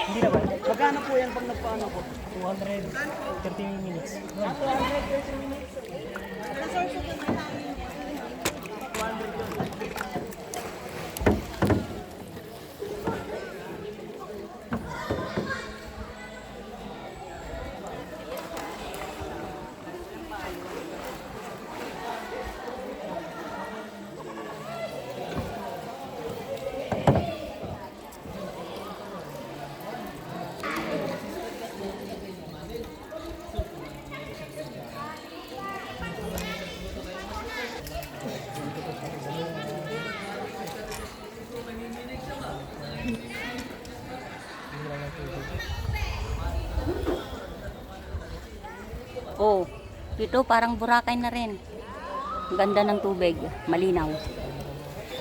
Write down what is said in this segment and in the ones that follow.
Hindi naman. Magkano po yan pag nagpaano po? 230 minutes. 230 minutes. Oh, dito parang Boracay na rin. Ganda ng tubig, malinaw.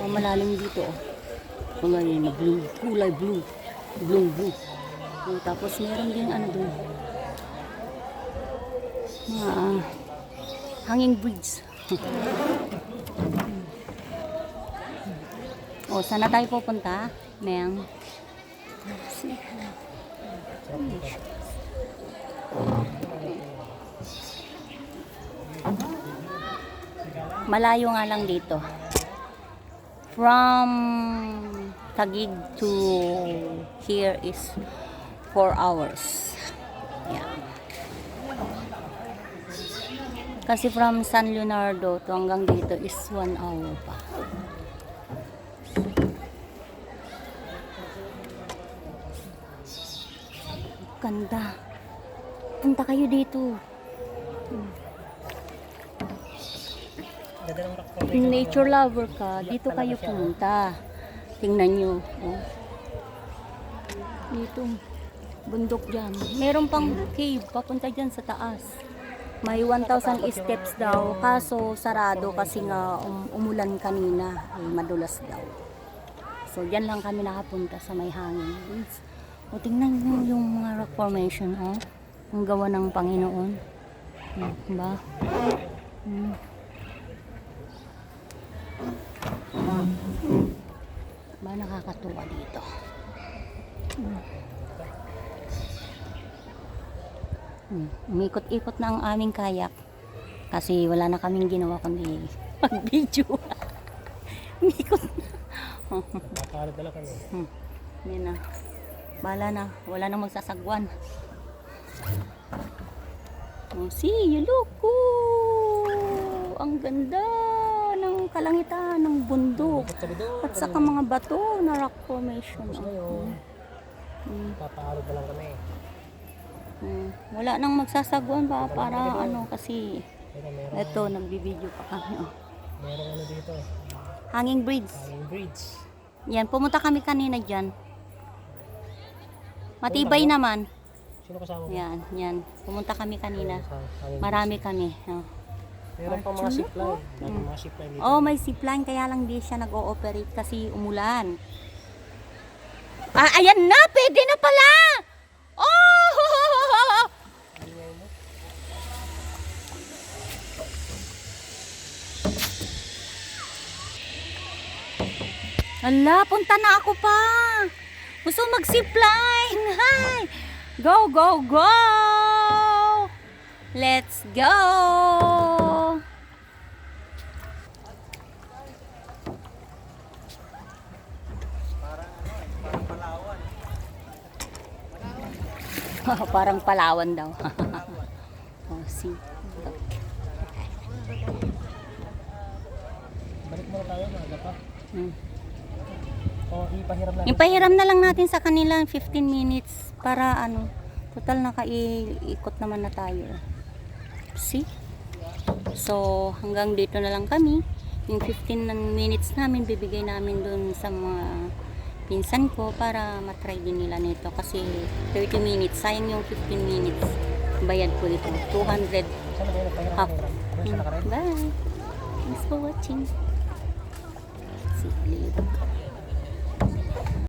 Oh, malalim dito. Oh. Kulay na blue, kulay blue. Blue. Oh, tapos meron din ano doon. Hanging bridge. Oh, saan na tayo pupunta? Ma'am. Malayo nga lang dito. From Taguig to here is 4 hours. Yeah. Kasi from San Leonardo to hanggang dito is 1 hour pa. Ganda. Punta kayo dito. Kung nature lover ka, dito kayo pumunta. Tingnan nyo. Oh. Dito. Bundok dyan. Meron pang cave. Papunta dyan sa taas. May 1,000 steps daw. Kaso sarado kasi nga umulan kanina. Ay, madulas daw. So dyan lang kami nakapunta sa may hangin. O tingnan nyo yung mga rock formation. Oh. Ang gawa ng Panginoon. Diba? Ba nakakatuwa dito. Umikot-ikot na ang aming kayak kasi wala na kaming ginawa kundi mag-video. Umikot na. Nakakalad na lang kami. Yan na. Bala na. Wala na magsasagwan. Oh, see, you look. Ang ganda ng kalangitan, ng bundok. At saka mga bato na rock formation. Papaalod na lang kami. Wala nang magsasagwan ba para ano kasi ito nagbibideo pa kami. Meron ano dito. Hanging bridge. Hanging bridge. Yan, pumunta kami kanina dyan. Matibay naman. Sino kasama mo? Yan. Pumunta kami kanina. Marami kami. Oh. Meron pang mga zipline. Mga zipline dito. Oh, may zipline kaya lang di siya nag-ooperate kasi umulan. Ah, ayan na! Pwede na pala! Oh! Ala, punta na ako pa! Gusto mag-zipline! Hi! Go, go, go! Let's go! Parang Palawan daw. Oh, see. Balik muna tayo, maaga pa. O, ipahiram na. Ipahiram na lang natin sa kanila 15 minutes para ano, total nakaiikot naman na tayo. See? So, hanggang dito na lang kami. Yung 15 minutes namin, bibigay namin dun sa mga pinsan ko para matry din nila nito kasi 30 minutes, sayang yung 15 minutes bayad ko ito, 200 half. Bye, thanks for watching. See you later.